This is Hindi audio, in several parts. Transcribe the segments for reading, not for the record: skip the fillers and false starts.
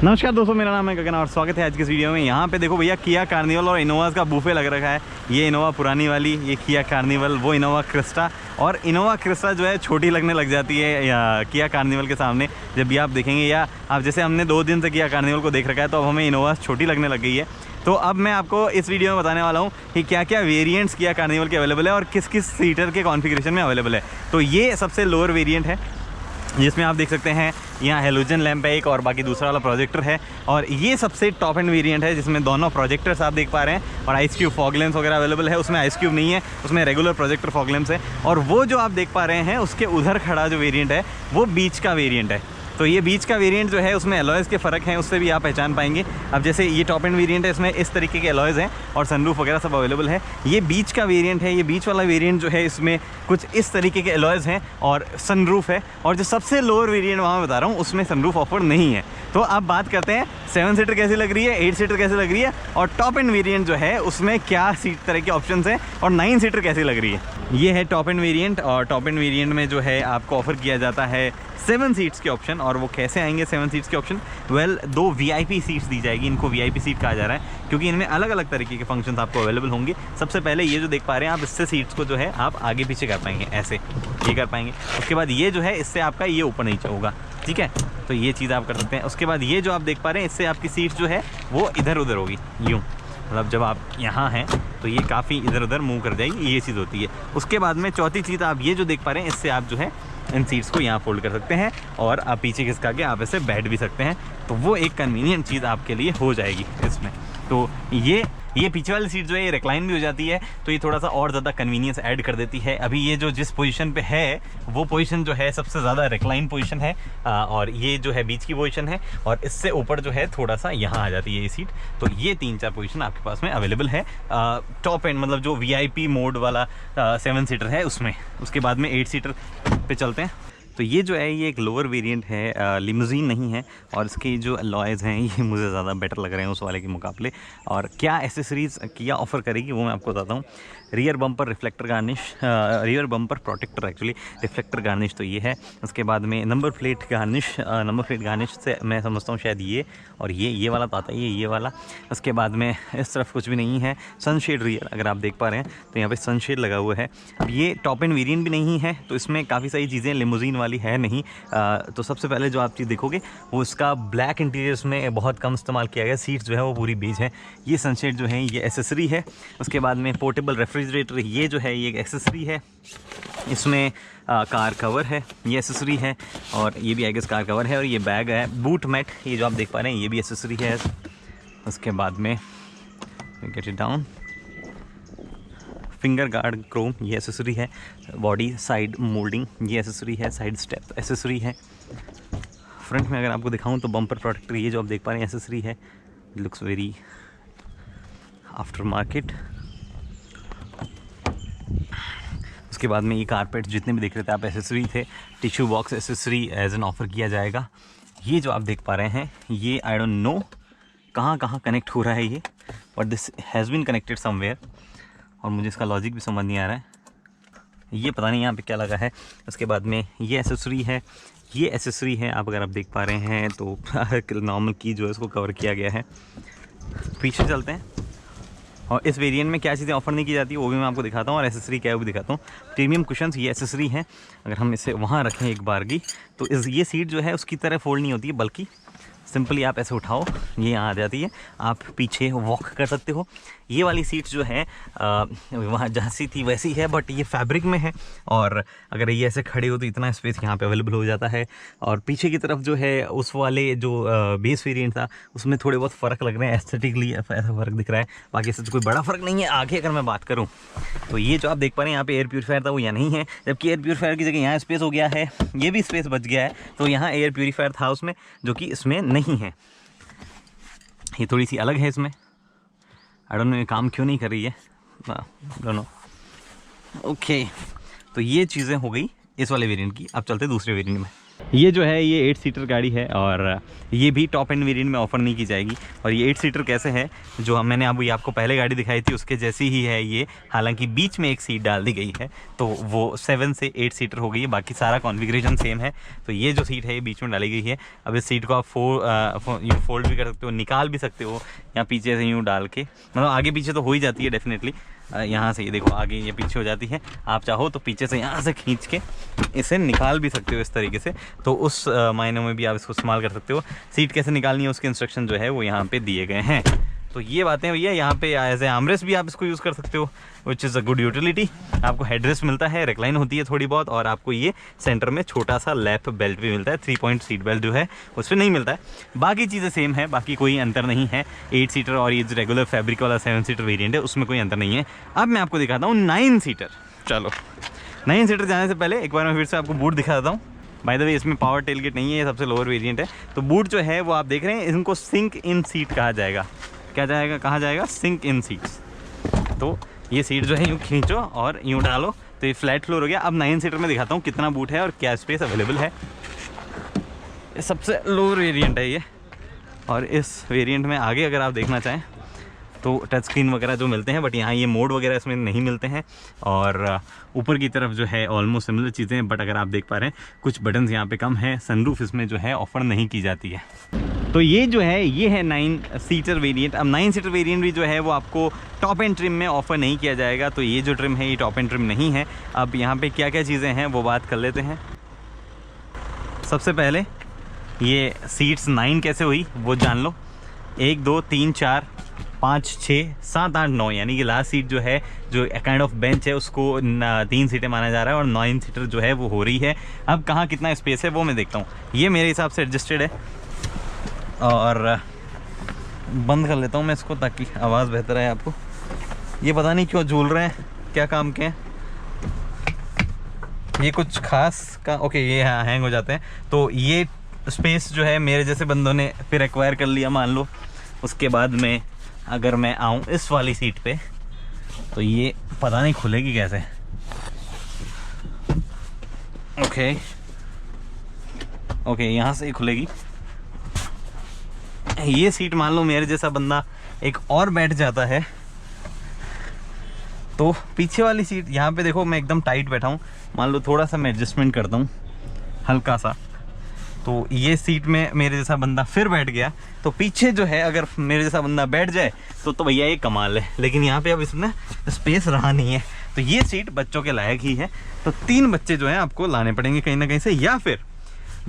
नमस्कार दोस्तों, मेरा नाम है गगन और स्वागत है आज की इस वीडियो में। यहाँ पे देखो भैया, किया कार्निवल और इनोवा का बूफे लग रखा है। ये इनोवा पुरानी वाली, ये किया कार्निवल, वो इनोवा क्रिस्टा। और इनोवा क्रिस्टा जो है छोटी लगने लग जाती है या किया कार्निवल के सामने जब भी आप देखेंगे, या आप जैसे हमने 2 दिन से किया कार्निवल को देख रखा है तो अब हमें इनोवा छोटी लगने लग गई है। तो अब मैं आपको इस वीडियो में बताने वाला हूँ कि क्या क्या वेरिएंट्स किया कार्निवल के अवेलेबल है और किस किस सीटर के कॉन्फ़िगरेशन में अवेलेबल है। तो ये सबसे लोअर वेरिएंट है जिसमें आप देख सकते हैं यहाँ हेलोजन लैंप है एक, और बाकी दूसरा वाला प्रोजेक्टर है। और ये सबसे टॉप एंड वेरिएंट है जिसमें दोनों प्रोजेक्टर्स आप देख पा रहे हैं और आइस क्यूब फॉग लैंप्स वगैरह अवेलेबल है। उसमें आइस क्यूब नहीं है, उसमें रेगुलर प्रोजेक्टर फॉग लैंप्स है। और वो जो आप देख पा रहे हैं उसके उधर खड़ा जो वेरिएंट है वो बीच का वेरिएंट है। तो ये बीच का वेरिएंट जो है उसमें एलॉयज़ के फ़र्क हैं, उससे भी आप पहचान पाएंगे। अब जैसे ये टॉप एंड वेरिएंट है, इसमें इस तरीके के एलॉयज़ हैं और सनरूफ वगैरह सब अवेलेबल है। ये बीच का वेरिएंट है, ये बीच वाला वेरिएंट जो है इसमें कुछ इस तरीके के एलॉयज़ हैं और सनरूफ है। और जो सबसे लोअर वेरिएंट वहाँ बता रहा हूँ उसमें सनरूफ ऑफर नहीं है। तो अब बात करते हैं 7 सीटर कैसी लग रही है, 8 सीटर कैसी लग रही है, और टॉप एंड वेरिएंट जो है उसमें क्या सीट तरह के ऑप्शंस हैं, और 9 सीटर कैसी लग रही है। ये है टॉप एंड वेरिएंट, और टॉप एंड वेरिएंट में जो है आपको ऑफर किया जाता है 7 सीट्स के ऑप्शन। और वो कैसे आएंगे 7 सीट्स के ऑप्शन? वेल, 2 VIP सीट्स दी जाएगी। इनको VIP सीट कहा जा रहा है क्योंकि इनमें अलग अलग तरीके के फंक्शंस आपको अवेलेबल होंगे। सबसे पहले ये जो देख पा रहे हैं आप, इससे सीट्स को जो है आप आगे पीछे कर पाएंगे, ऐसे ये कर पाएंगे। उसके बाद ये जो है इससे आपका ये ऊपर नीचे होगा, ठीक है, तो ये चीज़ आप कर सकते हैं। उसके बाद ये जो आप देख पा रहे हैं इससे आपकी सीट्स जो है वो इधर उधर होगी, यूँ, मतलब जब आप यहाँ हैं तो ये काफ़ी इधर उधर मूव कर जाएगी, ये चीज़ होती है। उसके बाद में चौथी चीज़ आप ये जो देख पा रहे हैं, इससे आप जो है इन सीट्स को यहाँ फोल्ड कर सकते हैं और आप पीछे खिसका के आप ऐसे बैठ भी सकते हैं। तो वो एक कन्वीनियंट चीज़ आपके लिए हो जाएगी इसमें। तो ये पीछे वाली सीट जो है ये रिक्लाइन भी हो जाती है, तो ये थोड़ा सा और ज़्यादा कन्वीनियंस ऐड कर देती है। अभी ये जो जिस पोजीशन पे है वो पोजीशन जो है सबसे ज़्यादा रिक्लाइन पोजीशन है, और ये जो है बीच की पोजीशन है, और इससे ऊपर जो है थोड़ा सा यहाँ आ जाती है ये सीट। तो ये 3-4 पोजीशन आपके पास में अवेलेबल है टॉप एंड, मतलब जो VIP मोड वाला 7 सीटर है उसमें। उसके बाद में 8 सीटर पे चलते हैं। तो ये जो है ये एक लोअर वेरिएंट है, लिमोजीन नहीं है, और इसके जो अलॉयज़ हैं ये मुझे ज़्यादा बेटर लग रहे हैं उस वाले के मुकाबले। और क्या एसेसरीज़ किया ऑफ़र करेगी वो मैं आपको बताता हूँ। Rear bumper reflector garnish, rear bumper protector actually, reflector garnish तो ये है। उसके बाद में number plate garnish, number plate garnish से मैं समझता हूँ शायद ये और ये वाला तो आता है, ये वाला। उसके बाद में इस तरफ कुछ भी नहीं है। सनशेड रियर अगर आप देख पा रहे हैं तो यहाँ पे सनशेड लगा हुआ है। अब ये टॉप एंड वेरिएंट भी नहीं है, तो इसमें काफ़ी सारी चीज़ें लिमोजीन वाली है नहीं। तो सबसे पहले जो आप चीज़ देखोगे वो इसका ब्लैक इंटीरियर्स में बहुत कम इस्तेमाल किया गया। सीट्स जो है वो पूरी बेज है। ये सनशेड जो है ये एसेसरी है। उसके बाद में पोर्टेबल रेफ्रिजरेटर, ये जो है ये एक्सेसरी है। इसमें कार कवर है, ये एसेसरी है, और ये भी आई गेस कार कवर है। और ये बैग है, बूट मैट, ये जो आप देख पा रहे हैं ये भी एसेसरी है। उसके बाद में get it down, finger guard Chrome, ये एसेसरी है। बॉडी साइड मोल्डिंग, ये एसेसरी है। साइड स्टेप एसेसरी है। फ्रंट में अगर आपको दिखाऊं तो बम्पर प्रोटेक्टर, ये जो आप देख पा रहे हैं एसेसरी है। Looks very after market. उसके बाद में ये कारपेट जितने भी देख रहे थे आप एसेसरी थे। Tissue box accessory as an offer किया जाएगा। ये जो आप देख पा रहे हैं ये आई डोंट नो कहाँ कनेक्ट हो रहा है ये, but this has been connected somewhere, और मुझे इसका लॉजिक भी समझ नहीं आ रहा है। ये पता नहीं यहाँ पे क्या लगा है। उसके बाद में ये एसेसरी है, ये एसेसरी है। आप अगर आप देख पा रहे हैं तो नॉर्मल की जो है उसको कवर किया गया है। पीछे चलते हैं, और इस वेरिएंट में क्या चीज़ें ऑफर नहीं की जाती वो भी मैं आपको दिखाता हूँ, और एसेसरी क्या है वो भी दिखाता हूँ। प्रीमियम कुशन्स, ये एसेसरी है। अगर हम इसे वहाँ रखें एक बारगी तो ये सीट जो है उसकी तरह फोल्ड नहीं होती है, बल्कि सिंपली आप ऐसे उठाओ ये यहाँ आ जाती है, आप पीछे वॉक कर सकते हो। ये वाली सीट जो है वहाँ जैसी थी वैसी है, बट ये फैब्रिक में है, और अगर ये ऐसे खड़े हो तो इतना स्पेस यहाँ पे अवेलेबल हो जाता है। और पीछे की तरफ जो है उस वाले जो बेस वेरिएंट था उसमें थोड़े बहुत फ़र्क लग रहे हैं, एस्थेटिकली ऐसा फ़र्क दिख रहा है। बाकी इससे कोई बड़ा फ़र्क नहीं है। आगे अगर मैं बात करूँ तो ये जो आप देख पा रहे हैं यहाँ पे एयर प्यूरीफायर था वो यहाँ नहीं है, जबकि एयर प्यूरीफायर की जगह यहाँ स्पेस हो गया है, ये भी स्पेस बच गया है। तो यहाँ एयर प्यूरीफायर था उसमें, जो कि इसमें नहीं है। ये थोड़ी सी अलग है इसमें, आई डोंट नो ये काम क्यों नहीं कर रही है, दोनों। ओके, तो ये चीज़ें हो गई इस वाले वेरिएंट की। अब चलते दूसरे वेरिएंट में। ये जो है ये 8 सीटर गाड़ी है और ये भी टॉप एंड वेरिएंट में ऑफर नहीं की जाएगी। और ये 8 सीटर कैसे है, जो मैंने अभी आपको पहले गाड़ी दिखाई थी उसके जैसी ही है ये, हालांकि बीच में एक सीट डाल दी गई है तो वो 7 से 8 सीटर हो गई है, बाकी सारा कॉन्फ़िगरेशन सेम है। तो ये जो सीट है ये बीच में डाली गई है। अब इस सीट को आप फोल्ड भी कर सकते हो, निकाल भी सकते हो, या पीछे से यूँ डाल के, मतलब आगे पीछे तो हो ही जाती है डेफिनेटली। यहाँ से ये देखो आगे ये पीछे हो जाती है, आप चाहो तो पीछे से यहाँ से खींच के इसे निकाल भी सकते हो इस तरीके से। तो उस मायने में भी आप इसको इस्तेमाल कर सकते हो। सीट कैसे निकालनी है उसके इंस्ट्रक्शन जो है वो यहाँ पे दिए गए हैं। तो ये बातें भैया, यहाँ पे एज ए आर्मरेस्ट भी आप इसको यूज़ कर सकते हो, विच इज़ अ गुड यूटिलिटी। आपको हेडरेस्ट मिलता है, रिक्लाइन होती है थोड़ी बहुत, और आपको ये सेंटर में छोटा सा लैप बेल्ट भी मिलता है। 3 पॉइंट सीट बेल्ट जो है उस पर नहीं मिलता है, बाकी चीज़ें सेम है, बाकी कोई अंतर नहीं है। 8 सीटर और ये जो रेगुलर फैब्रिक वाला 7 सीटर वेरिएंट है उसमें कोई अंतर नहीं है। अब मैं आपको दिखाता हूँ 9 सीटर। चलो 9 सीटर जाने से पहले एक बार मैं फिर से आपको बूट दिखा देता हूँ। बाय द वे इसमें पावर टेल गेट नहीं है, ये सबसे लोअर वेरिएंट है। तो बूट जो है वो आप देख रहे हैं, इनको सिंक इन सीट कहा जाएगा। क्या जाएगा, कहा जाएगा सिंक इन सीट्स। तो ये सीट जो है यूँ खींचो और यूँ डालो तो ये फ्लैट फ्लोर हो गया। अब 9 सीटर में दिखाता हूँ कितना बूट है और क्या स्पेस अवेलेबल है। ये सबसे लोअर वेरिएंट है ये, और इस वेरिएंट में आगे अगर आप देखना चाहें तो टच स्क्रीन वगैरह जो मिलते हैं, बट यहाँ ये मोड वगैरह इसमें नहीं मिलते हैं। और ऊपर की तरफ जो है ऑलमोस्ट सिमिलर चीज़ें हैं, बट अगर आप देख पा रहे हैं कुछ बटन्स यहाँ पे कम है। सनरूफ इसमें जो है ऑफर नहीं की जाती है। तो ये जो है ये है 9 सीटर वेरिएंट। अब 9 सीटर वेरिएंट भी जो है वो आपको टॉप एंड ट्रिम में ऑफर नहीं किया जाएगा। तो ये जो ट्रिम है ये टॉप एंड ट्रिम नहीं है। अब यहाँ पे क्या क्या चीज़ें हैं वो बात कर लेते हैं। सबसे पहले ये सीट्स 9 कैसे हुई वो जान लो। 1 2 3 4 5 6 7 8 9, यानी कि लास्ट सीट जो है, जो काइंड ऑफ बेंच है, उसको 3 सीटें माना जा रहा है और 9 सीटर जो है वो हो रही है। अब कहाँ कितना स्पेस है वो मैं देखता हूँ। ये मेरे हिसाब से एडजस्टेड है, और बंद कर लेता हूँ मैं इसको ताकि आवाज़ बेहतर है आपको। ये पता नहीं क्यों झूल रहे हैं, क्या काम के हैं ये, कुछ खास का। ओके ये हाँ हैंग हो जाते हैं। तो ये स्पेस जो है मेरे जैसे बंदों ने फिर एक्वायर कर लिया मान लो। उसके बाद में अगर मैं आऊँ इस वाली सीट पे तो ये पता नहीं खुलेगी कैसे। ओके यहाँ से ही खुलेगी। ये सीट मान लो मेरे जैसा बंदा एक और बैठ जाता है तो पीछे वाली सीट, यहाँ पे देखो मैं एकदम टाइट बैठा हूँ, मान लो थोड़ा सा मैं एडजस्टमेंट करता हूँ हल्का सा, तो ये सीट में मेरे जैसा बंदा फिर बैठ गया तो पीछे जो है अगर मेरे जैसा बंदा बैठ जाए तो भैया ये कमाल है। लेकिन यहाँ पे अब इसमें स्पेस रहा नहीं है, तो ये सीट बच्चों के लायक ही है। तो 3 बच्चे जो हैं आपको लाने पड़ेंगे कहीं ना कहीं से, या फिर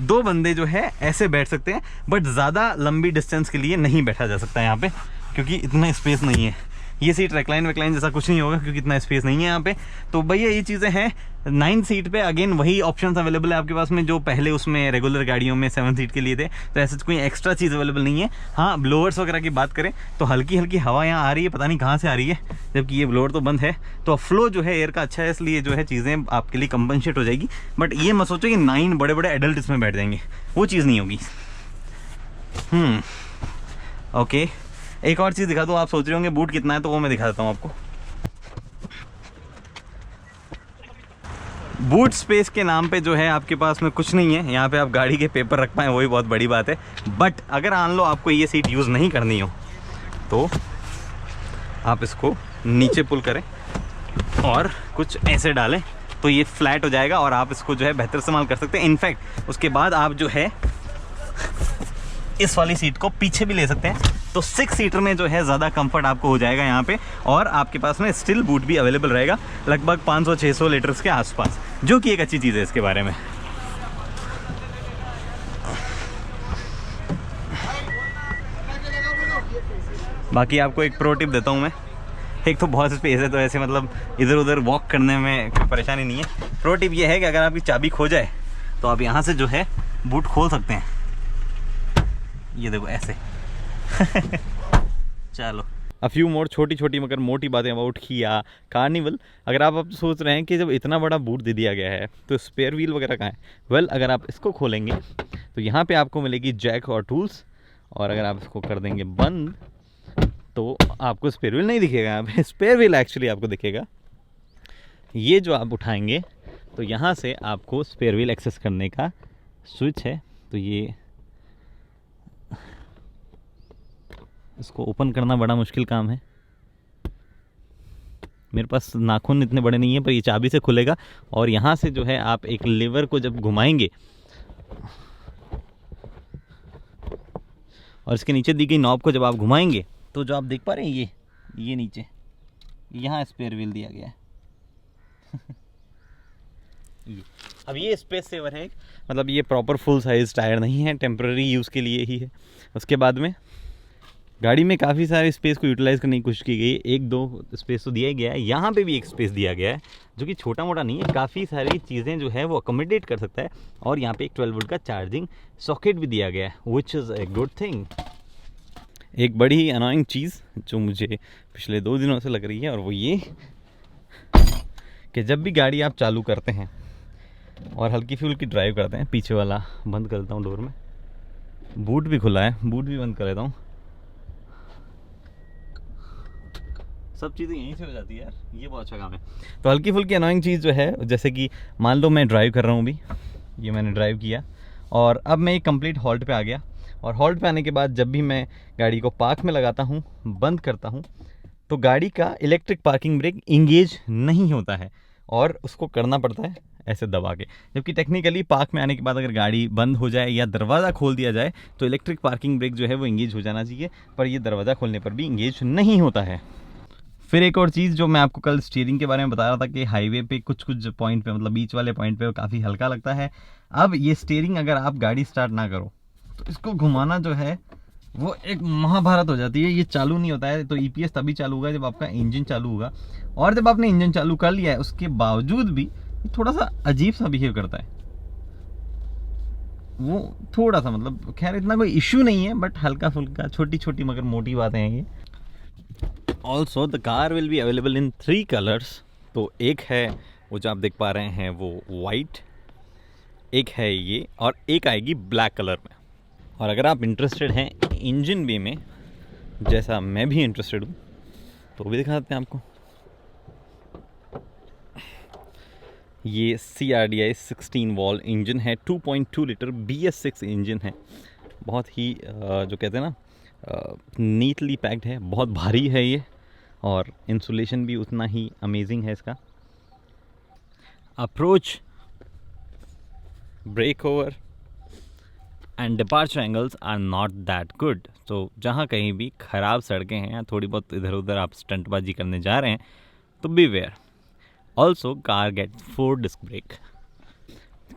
2 बंदे जो है ऐसे बैठ सकते हैं, बट ज़्यादा लंबी डिस्टेंस के लिए नहीं बैठा जा सकता यहाँ पे क्योंकि इतना स्पेस नहीं है। ये सीट रेक्लाइन वेक्लाइन जैसा कुछ नहीं होगा क्योंकि इतना स्पेस नहीं है यहाँ पे। तो भैया ये चीज़ें हैं 9 सीट पे। अगेन वही ऑप्शंस अवेलेबल है आपके पास में जो पहले उसमें रेगुलर गाड़ियों में 7 सीट के लिए थे। तो ऐसे कोई एक्स्ट्रा चीज़ अवेलेबल नहीं है। हाँ ब्लोअर्स वगैरह की बात करें तो हल्की हल्की हवा यहाँ आ रही है, पता नहीं कहाँ से आ रही है, जबकि ये ब्लोअर तो बंद है। तो फ्लो जो है एयर का अच्छा है, इसलिए जो है चीज़ें आपके लिए कंपनसेट हो जाएगी। बट ये मत सोचो कि 9 बड़े बड़े एडल्ट इसमें बैठ जाएंगे, वो चीज़ नहीं होगी। ओके एक और चीज़ दिखा दूँ, आप सोच रहे होंगे बूट कितना है, तो वो मैं दिखा देता हूँ आपको। बूट स्पेस के नाम पे जो है आपके पास में कुछ नहीं है। यहाँ पे आप गाड़ी के पेपर रख पाएँ वही बहुत बड़ी बात है। बट अगर मान लो आपको ये सीट यूज़ नहीं करनी हो तो आप इसको नीचे पुल करें और कुछ ऐसे डालें तो ये फ्लैट हो जाएगा और आप इसको जो है बेहतर इस्तेमाल कर सकते हैं। इनफैक्ट उसके बाद आप जो है इस वाली सीट को पीछे भी ले सकते हैं, तो 6 सीटर में जो है ज़्यादा कंफर्ट आपको हो जाएगा यहाँ पे। और आपके पास में स्टिल बूट भी अवेलेबल रहेगा लगभग 500-600 लीटर्स के आसपास, जो कि एक अच्छी चीज़ है इसके बारे में। बाकी आपको एक प्रो टिप देता हूँ मैं। एक तो बहुत स्पेस है तो ऐसे मतलब इधर उधर वॉक करने में कोई परेशानी नहीं है। प्रो टिप ये है कि अगर आपकी चाबी खो जाए तो आप यहाँ से जो है बूट खोल सकते हैं। ये देखो ऐसे चलो अ फ्यू मोर छोटी छोटी मगर मोटी बातें अबाउट किया कार्निवल। अगर आप अब सोच रहे हैं कि जब इतना बड़ा बूट दे दिया गया है तो स्पेयर व्हील वगैरह कहाँ है, वेल अगर आप इसको खोलेंगे तो यहाँ पे आपको मिलेगी जैक और टूल्स, और अगर आप इसको कर देंगे बंद तो आपको स्पेयर व्हील नहीं दिखेगा। यहाँ पे स्पेयर व्हील एक्चुअली आपको दिखेगा। ये जो आप उठाएंगे तो यहाँ से आपको स्पेयर व्हील एक्सेस करने का स्विच है, तो ये इसको ओपन करना बड़ा मुश्किल काम है। मेरे पास नाखून इतने बड़े नहीं है, पर ये चाबी से खुलेगा। और यहाँ से जो है आप एक लीवर को जब घुमाएंगे और इसके नीचे दी गई नॉब को जब आप घुमाएंगे तो जो आप देख पा रहे हैं ये नीचे यहाँ स्पेयर व्हील दिया गया है। अब ये स्पेस सेवर है, मतलब ये प्रॉपर फुल साइज टायर नहीं है, टेम्पररी यूज़ के लिए ही है। उसके बाद में गाड़ी में काफ़ी सारे स्पेस को यूटिलाइज़ करने की कोशिश की गई है। एक दो स्पेस तो दिया ही गया है, यहाँ पे भी एक स्पेस दिया गया है जो कि छोटा मोटा नहीं है, काफ़ी सारी चीज़ें जो है वो अकोमोडेट कर सकता है। और यहाँ पे एक 12 वोल्ट का चार्जिंग सॉकेट भी दिया गया है, which is a good thing. एक बड़ी ही अनोइंग चीज़ जो मुझे पिछले 2 दिनों से लग रही है, और वो ये कि जब भी गाड़ी आप चालू करते हैं और हल्की फुल्की ड्राइव करते हैं, पीछे वाला बंद कर देता हूँ डोर में, बूट भी खुला है, बूट भी बंद कर देता हूँ, सब चीज़ें यहीं से हो जाती है यार, ये बहुत अच्छा काम है। तो हल्की फुल्की अनोइंग चीज़ जो है, जैसे कि मान लो मैं ड्राइव कर रहा हूँ अभी, ये मैंने ड्राइव किया और अब मैं एक कंप्लीट हॉल्ट पे आ गया, और हॉल्ट पे आने के बाद जब भी मैं गाड़ी को पार्क में लगाता हूँ, बंद करता हूँ, तो गाड़ी का इलेक्ट्रिक पार्किंग ब्रेक इंगेज नहीं होता है और उसको करना पड़ता है ऐसे दबा के। जबकि टेक्निकली पार्क में आने के बाद अगर गाड़ी बंद हो जाए या दरवाज़ा खोल दिया जाए तो इलेक्ट्रिक पार्किंग ब्रेक जो है वो इंगेज हो जाना चाहिए, पर ये दरवाज़ा खोलने पर भी इंगेज नहीं होता है। फिर एक और चीज़ जो मैं आपको कल स्टीयरिंग के बारे में बता रहा था कि हाईवे पे कुछ पॉइंट पे, मतलब बीच वाले पॉइंट पे वो काफ़ी हल्का लगता है। अब ये स्टीयरिंग अगर आप गाड़ी स्टार्ट ना करो तो इसको घुमाना जो है वो एक महाभारत हो जाती है। ये चालू नहीं होता है, तो ईपीएस तभी चालू होगा जब आपका इंजन चालू होगा, और जब आपने इंजन चालू कर लिया है उसके बावजूद भी थोड़ा सा अजीब सा बिहेव करता है। वो थोड़ा सा, मतलब खैर इतना कोई इश्यू नहीं है, बट हल्का फुल्का छोटी छोटी मगर मोटी बातें हैं ये। Also the car will be available in 3 colours. तो एक है वो जो आप देख पा रहे हैं वो वाइट, एक है ये, और एक आएगी ब्लैक कलर में। और अगर आप इंटरेस्टेड हैं इंजन बे में, जैसा मैं भी इंटरेस्टेड हूँ, तो भी दिखा देते हैं आपको। ये CRDI 16 वॉल इंजन है, 2.2 लीटर BS6 इंजन है, बहुत ही जो कहते हैं ना नीटली पैक्ड है, बहुत भारी है ये, और इंसुलेशन भी उतना ही अमेजिंग है इसका। Approach, break over and departure angles are not that good. तो जहाँ कहीं भी ख़राब सड़कें हैं या थोड़ी बहुत इधर उधर आप स्टंटबाजी करने जा रहे हैं तो beware. Also car gets 4 disc brake.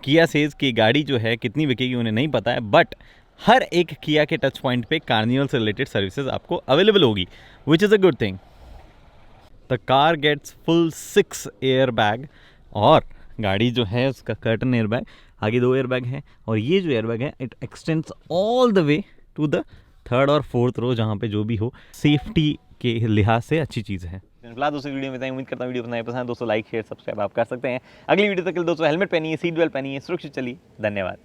Kia सेज की गाड़ी जो है कितनी बिकेगी उन्हें नहीं पता है, बट हर एक किया के टच पॉइंट पे कार्निवल से रिलेटेड सर्विसेज आपको अवेलेबल होगी, which is a good thing. The car gets full 6 air bag, और गाड़ी जो है उसका कर्टन एयर बैग, आगे 2 एयर बैग है, और ये जो एयर बैग है it extends all the way to the 3rd और 4th रो, जहाँ पे जो भी हो सेफ्टी के लिहाज से अच्छी चीज़ है। फिलहाल दोस्तों वीडियो में उम्मीद करता हूँ वीडियो बनाए पसंद। दोस्तों लाइक शेयर सब्सक्राइब आप कर सकते हैं। अगली वीडियो तक के लिए दोस्तों हेलमेट पहनिए, सीट बेल्ट पहनिए, सुरक्षित चलिए। धन्यवाद।